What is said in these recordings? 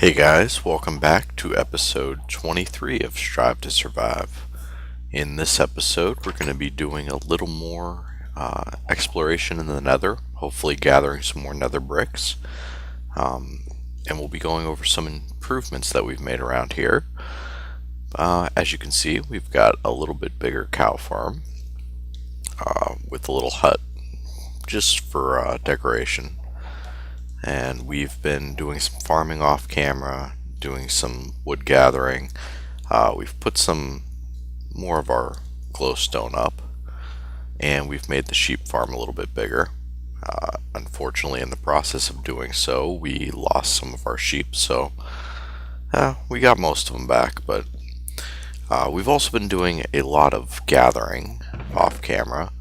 Hey guys, welcome back to episode 23 of Strive to Survive. In this episode, we're going to be doing a little more exploration in the Nether, hopefully gathering some more Nether bricks, and we'll be going over some improvements that we've made around here. As you can see, we've got a little bit bigger cow farm with a little hut just for decoration. And we've been doing some farming off camera, doing some wood gathering. We've put some more of our glowstone up, and we've made the sheep farm a little bit bigger. Unfortunately, in the process of doing so, we lost some of our sheep, so we got most of them back. But we've also been doing a lot of gathering off camera.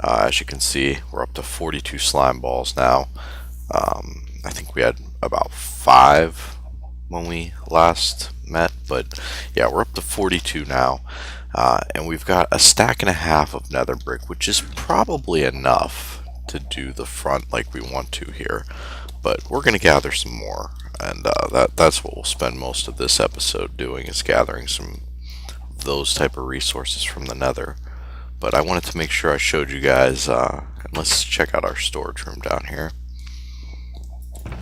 As you can see, we're up to 42 slime balls now. I think we had about 5 when we last met, but yeah, we're up to 42 now, and we've got a stack and a half of nether brick, which is probably enough to do the front like we want to here, but we're going to gather some more, and that's what we'll spend most of this episode doing, is gathering some of those type of resources from the nether. But I wanted to make sure I showed you guys, and let's check out our storage room down here.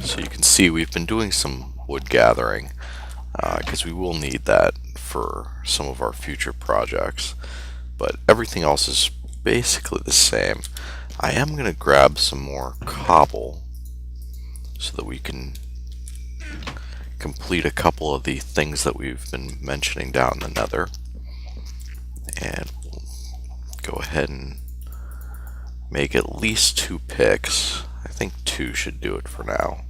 So you can see we've been doing some wood gathering because we will need that for some of our future projects, but everything else is basically the same. I am going to grab some more cobble so that we can complete a couple of the things that we've been mentioning down in the nether, and we'll go ahead and make at least 2 picks. I think 2 should do it for now.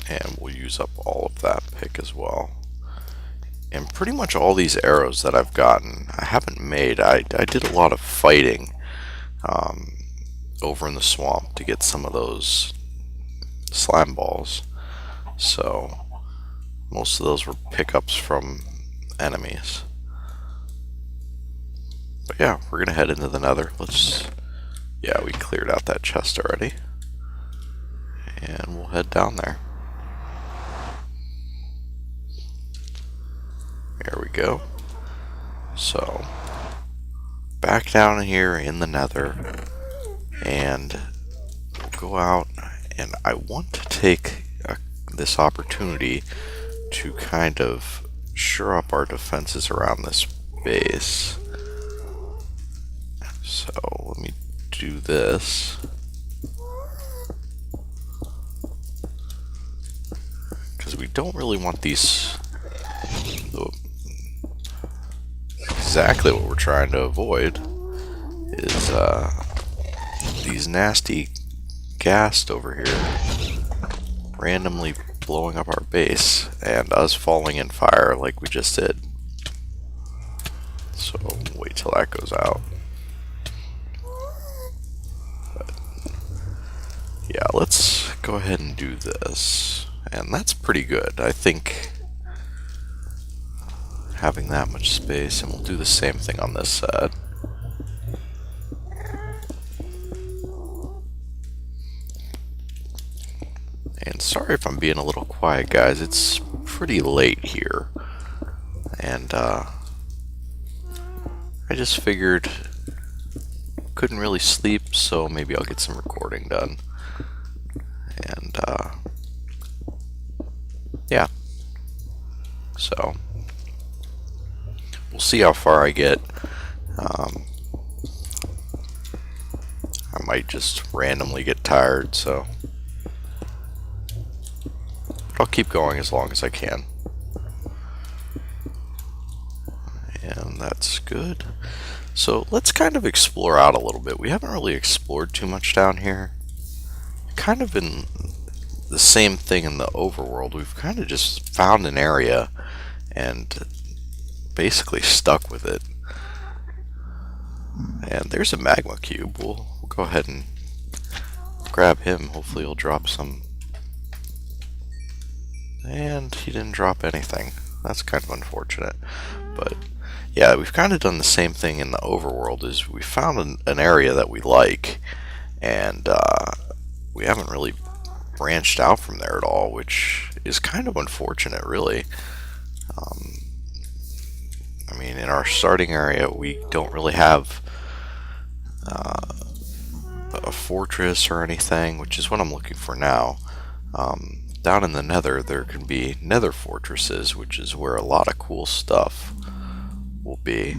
And we'll use up all of that pick as well. And pretty much all these arrows that I've gotten, I haven't made. I did a lot of fighting over in the swamp to get some of those slime balls. So most of those were pickups from enemies. But yeah, we're gonna head into the nether. Yeah, we cleared out that chest already. And we'll head down there. There we go. So, back down here in the nether, and we'll go out, and I want to take this opportunity to kind of shore up our defenses around this base. So, let me do this. Because we don't really want these... Exactly what we're trying to avoid is these nasty ghasts over here randomly blowing up our base and us falling in fire like we just did. So wait till that goes out. But yeah, let's go ahead and do this, and that's pretty good. I think having that much space, and we'll do the same thing on this side. And sorry if I'm being a little quiet, guys, it's pretty late here, and I just figured couldn't really sleep, so maybe I'll get some recording done. And yeah, so we'll see how far I get. I might just randomly get tired, so I'll keep going as long as I can. And that's good. So let's kind of explore out a little bit. We haven't really explored too much down here. Kind of been the same thing in the overworld. We've kind of just found an area and basically stuck with it. And there's a magma cube. We'll go ahead and grab him. Hopefully he'll drop some. And he didn't drop anything. That's kind of unfortunate. But yeah, we've kind of done the same thing in the overworld. Is we found an area that we like, and we haven't really branched out from there at all, which is kind of unfortunate, really. I mean, in our starting area, we don't really have a fortress or anything, which is what I'm looking for now. Down in the Nether, there can be Nether fortresses, which is where a lot of cool stuff will be.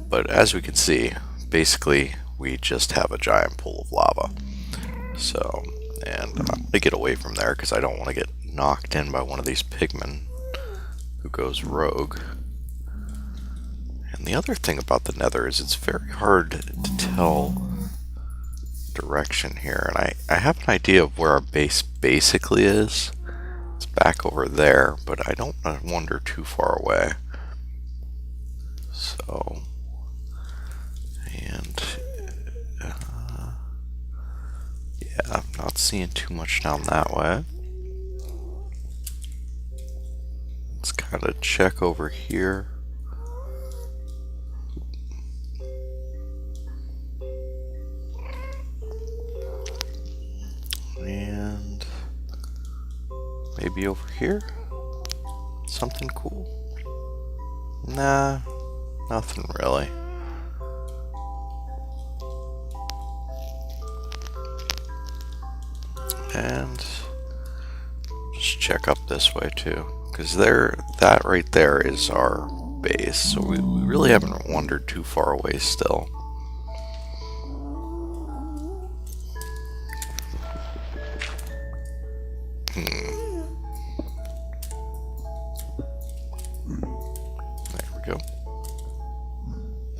But as we can see, basically, we just have a giant pool of lava. So, and I'm going to get away from there because I don't want to get knocked in by one of these pigmen who goes rogue. And the other thing about the Nether is it's very hard to tell direction here. And I have an idea of where our base basically is. It's back over there, but I don't want to wander too far away. So, and yeah, I'm not seeing too much down that way. Let's kind of check over here. And maybe over here? Something cool? Nah, nothing really. And just check up this way too, because that right there is our base, so we really haven't wandered too far away still. There we go.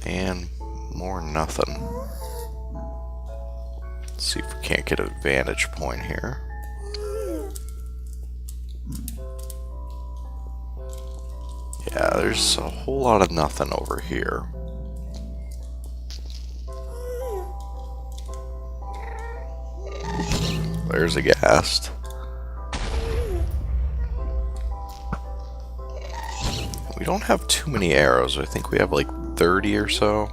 And more nothing. Let's see if we can't get a vantage point here. Yeah, there's a whole lot of nothing over here. There's a ghast. We don't have too many arrows. I think we have like 30 or so.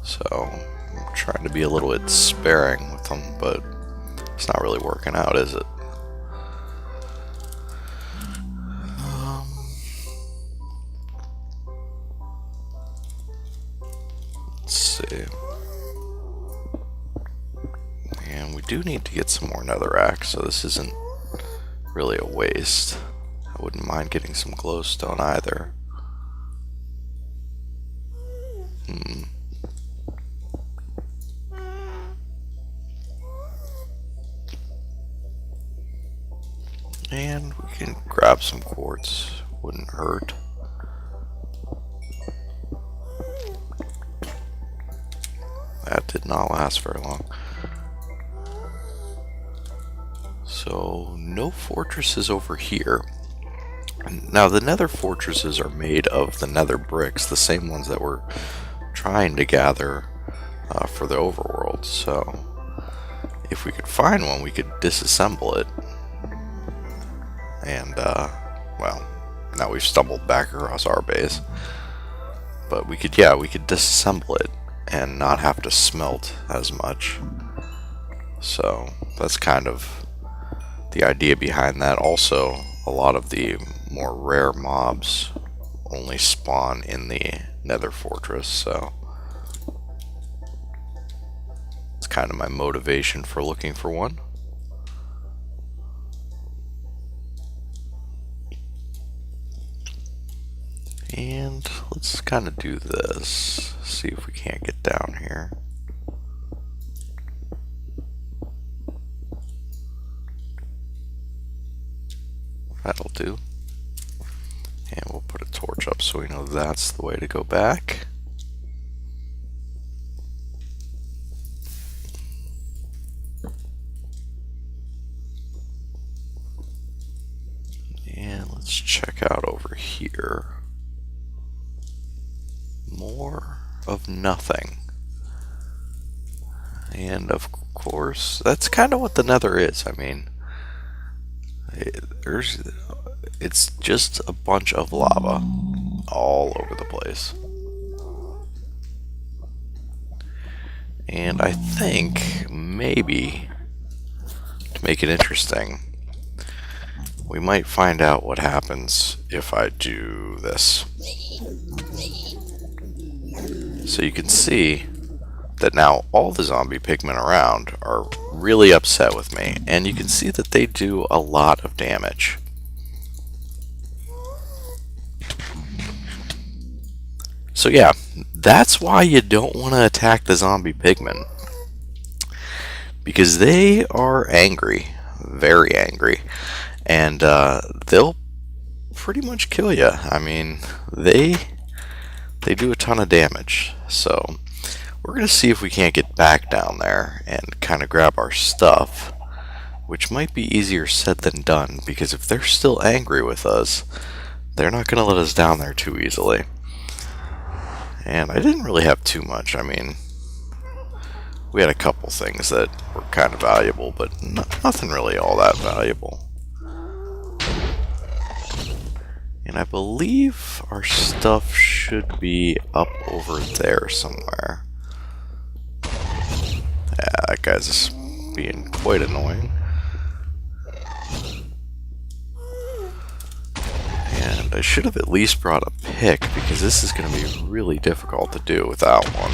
So I'm trying to be a little bit sparing with them, but it's not really working out, is it? Let's see. And we do need to get some more netherrack, so this isn't really a waste. I wouldn't mind getting some glowstone either. And we can grab some quartz, wouldn't hurt. That did not last very long. So, no fortresses over here. Now, the nether fortresses are made of the nether bricks, the same ones that we're trying to gather for the overworld. So, if we could find one, we could disassemble it. And, well, now we've stumbled back across our base. But we could disassemble it and not have to smelt as much. So, that's kind of the idea behind that. Also, a lot of the more rare mobs only spawn in the nether fortress, so it's kind of my motivation for looking for one. And let's kind of do this, see if we can't get down here. That'll do. And we'll put a torch up so we know that's the way to go back. And let's check out over here. More of nothing. And of course, that's kind of what the nether is. I mean, it's just a bunch of lava all over the place. And I think maybe to make it interesting, we might find out what happens if I do this. So you can see that now all the zombie pigmen around are really upset with me, and you can see that they do a lot of damage. So yeah, that's why you don't want to attack the zombie pigmen, because they are angry, very angry, and they'll pretty much kill you. I mean, they do a ton of damage. So we're going to see if we can't get back down there and kind of grab our stuff, which might be easier said than done, because if they're still angry with us, they're not going to let us down there too easily. And I didn't really have too much. I mean, we had a couple things that were kind of valuable, but nothing really all that valuable. And I believe our stuff should be up over there somewhere. Yeah, that guy's being quite annoying. And I should have at least brought a pick, because this is going to be really difficult to do without one.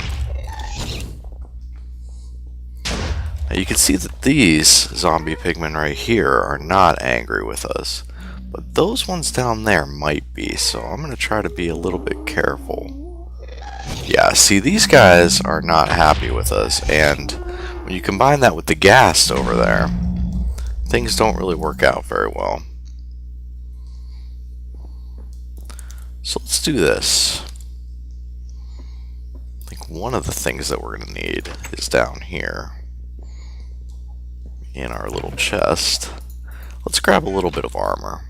Now you can see that these zombie pigmen right here are not angry with us, but those ones down there might be, so I'm going to try to be a little bit careful. Yeah, see, these guys are not happy with us, and when you combine that with the ghast over there, things don't really work out very well. So let's do this. I think one of the things that we're going to need is down here in our little chest. Let's grab a little bit of armor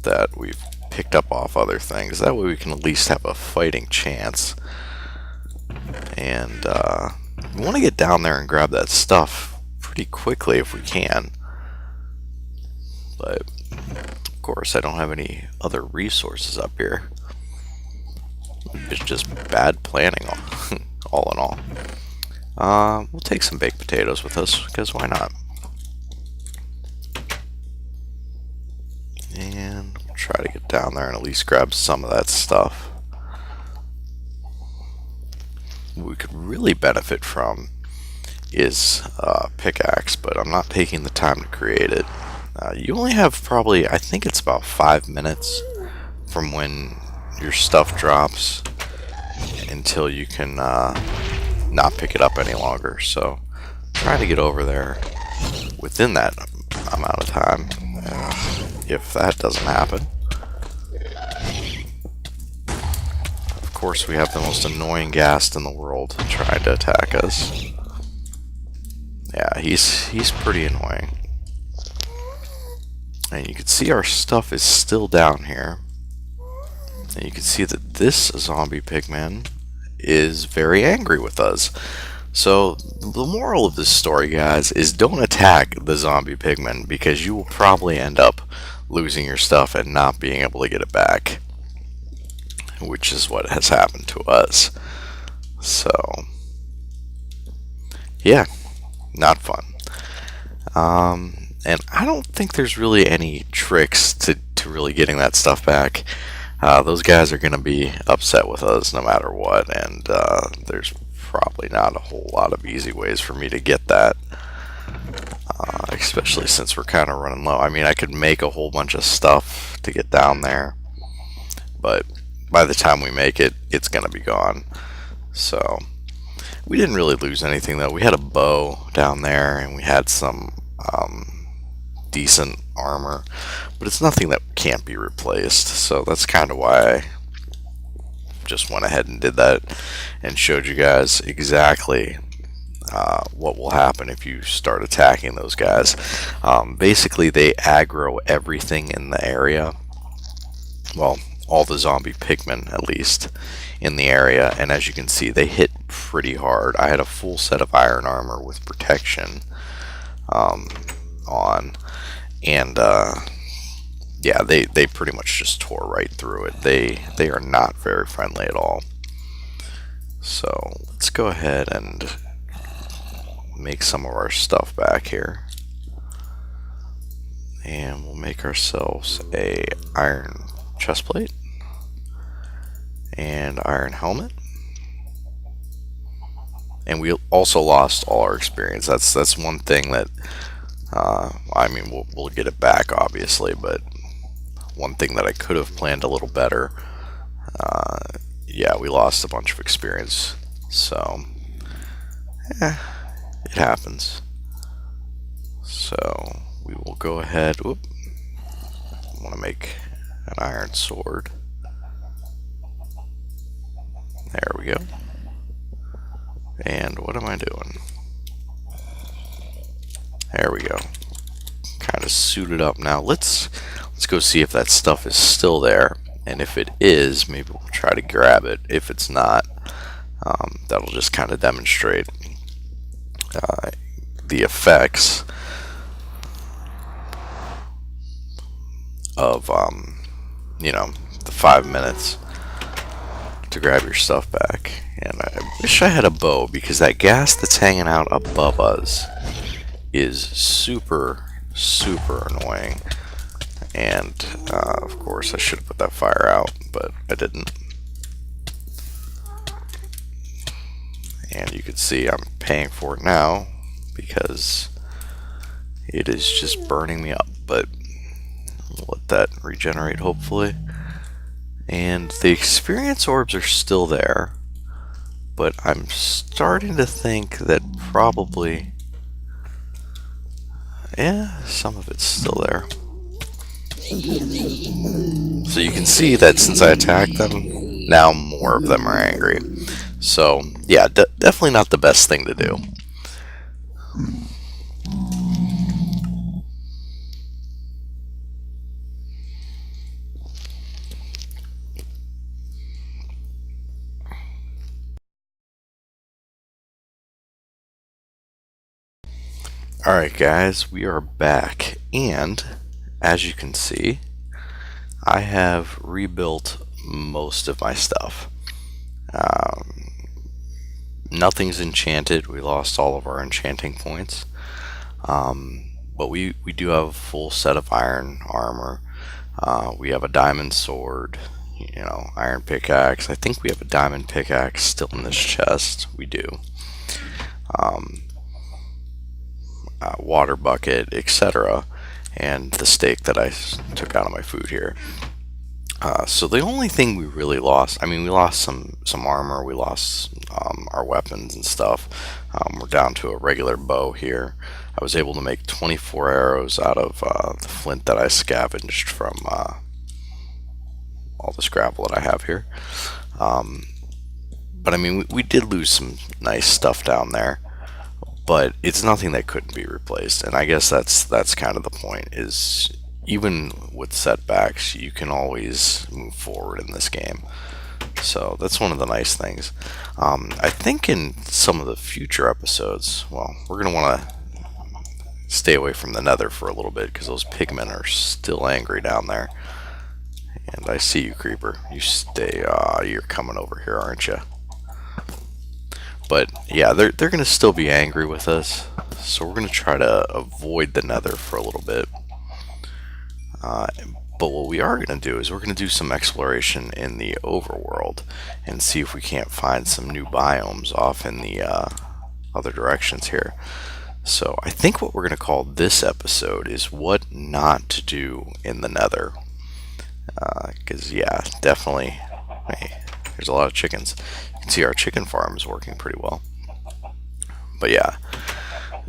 that we've picked up off other things. That way we can at least have a fighting chance. And we want to get down there and grab that stuff pretty quickly if we can. But of course I don't have any other resources up here. It's just bad planning, all in all. We'll take some baked potatoes with us, because why not? And we'll try to get down there and at least grab some of that stuff. What we could really benefit from is a pickaxe, but I'm not taking the time to create it. You only have probably, I think it's about 5 minutes from when your stuff drops until you can not pick it up any longer. So try to get over there within that amount of time. If that doesn't happen, of course we have the most annoying ghast in the world trying to attack us. Yeah, he's pretty annoying. And you can see our stuff is still down here. And you can see that this zombie pigman is very angry with us. So the moral of this story, guys, is don't attack the zombie pigmen, because you will probably end up losing your stuff and not being able to get it back, which is what has happened to us. So yeah, not fun. And I don't think there's really any tricks to really getting that stuff back. Those guys are going to be upset with us no matter what, and there's probably not a whole lot of easy ways for me to get that, especially since we're kind of running low. I mean, I could make a whole bunch of stuff to get down there, but by the time we make it, it's going to be gone. So we didn't really lose anything, though. We had a bow down there, and we had some decent armor, but it's nothing that can't be replaced. So that's kind of why I just went ahead and did that and showed you guys exactly what will happen if you start attacking those guys. Basically, they aggro everything in the area. Well, all the zombie pigmen, at least, in the area. And as you can see, they hit pretty hard. I had a full set of iron armor with protection on. And yeah, they pretty much just tore right through it. They are not very friendly at all. So let's go ahead and make some of our stuff back here. And we'll make ourselves a iron chestplate and iron helmet. And we also lost all our experience. That's one thing that I mean, we'll get it back obviously, but one thing that I could have planned a little better. Yeah, we lost a bunch of experience. So, it happens. So we will go ahead. Whoop. I want to make an iron sword. There we go. And what am I doing? There we go. Kind of suited up now. Let's go see if that stuff is still there. And if it is, maybe we'll try to grab it. If it's not, that'll just kind of demonstrate the effects of you know, the 5 minutes to grab your stuff back. And I wish I had a bow, because that gas that's hanging out above us is super annoying. And of course I should have put that fire out, but I didn't. And you can see I'm paying for it now because it is just burning me up, but we'll let that regenerate hopefully. And the experience orbs are still there, but I'm starting to think that probably, yeah, some of it's still there. So you can see that since I attacked them, now more of them are angry. So yeah, definitely not the best thing to do. Alright guys, we are back, and as you can see, I have rebuilt most of my stuff. Nothing's enchanted. We lost all of our enchanting points. But we do have a full set of iron armor. We have a diamond sword, you know, iron pickaxe. I think we have a diamond pickaxe still in this chest. We do. Water bucket, etc. And the steak that I took out of my food here. So the only thing we really lost, I mean, we lost some armor, we lost our weapons and stuff. We're down to a regular bow here. I was able to make 24 arrows out of the flint that I scavenged from all this gravel that I have here. But I mean, we did lose some nice stuff down there, but it's nothing that couldn't be replaced. And I guess that's kind of the point, is even with setbacks, you can always move forward in this game. So that's one of the nice things. I think in some of the future episodes, well, we're going to want to stay away from the Nether for a little bit, because those pigmen are still angry down there. And I see you, creeper. You stay. You're coming over here, aren't you? But yeah, they're going to still be angry with us. So we're going to try to avoid the Nether for a little bit. But what we are going to do is we're going to do some exploration in the overworld and see if we can't find some new biomes off in the other directions here. So I think what we're going to call this episode is what not to do in the Nether. Because yeah, definitely, hey, there's a lot of chickens. You can see our chicken farm is working pretty well. But yeah,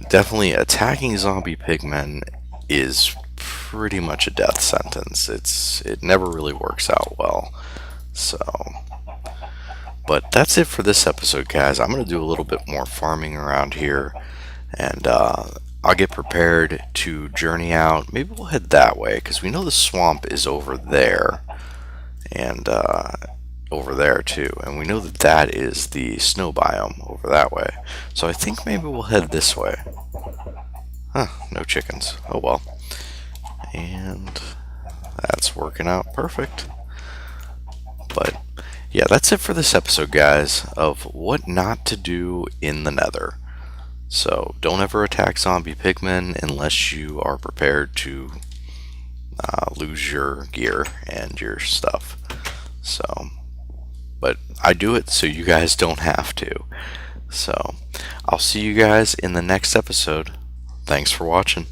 definitely attacking zombie pigmen is pretty much a death sentence. It never really works out well. So, but that's it for this episode, guys. I'm going to do a little bit more farming around here, and I'll get prepared to journey out. Maybe we'll head that way, because we know the swamp is over there, and over there too, and we know that that is the snow biome over that way. So I think maybe we'll head this way. Huh, no chickens. Oh well. And that's working out perfect. But yeah, that's it for this episode, guys, of what not to do in the Nether. So don't ever attack zombie pigmen unless you are prepared to lose your gear and your stuff. So, but I do it so you guys don't have to. So, I'll see you guys in the next episode. Thanks for watching.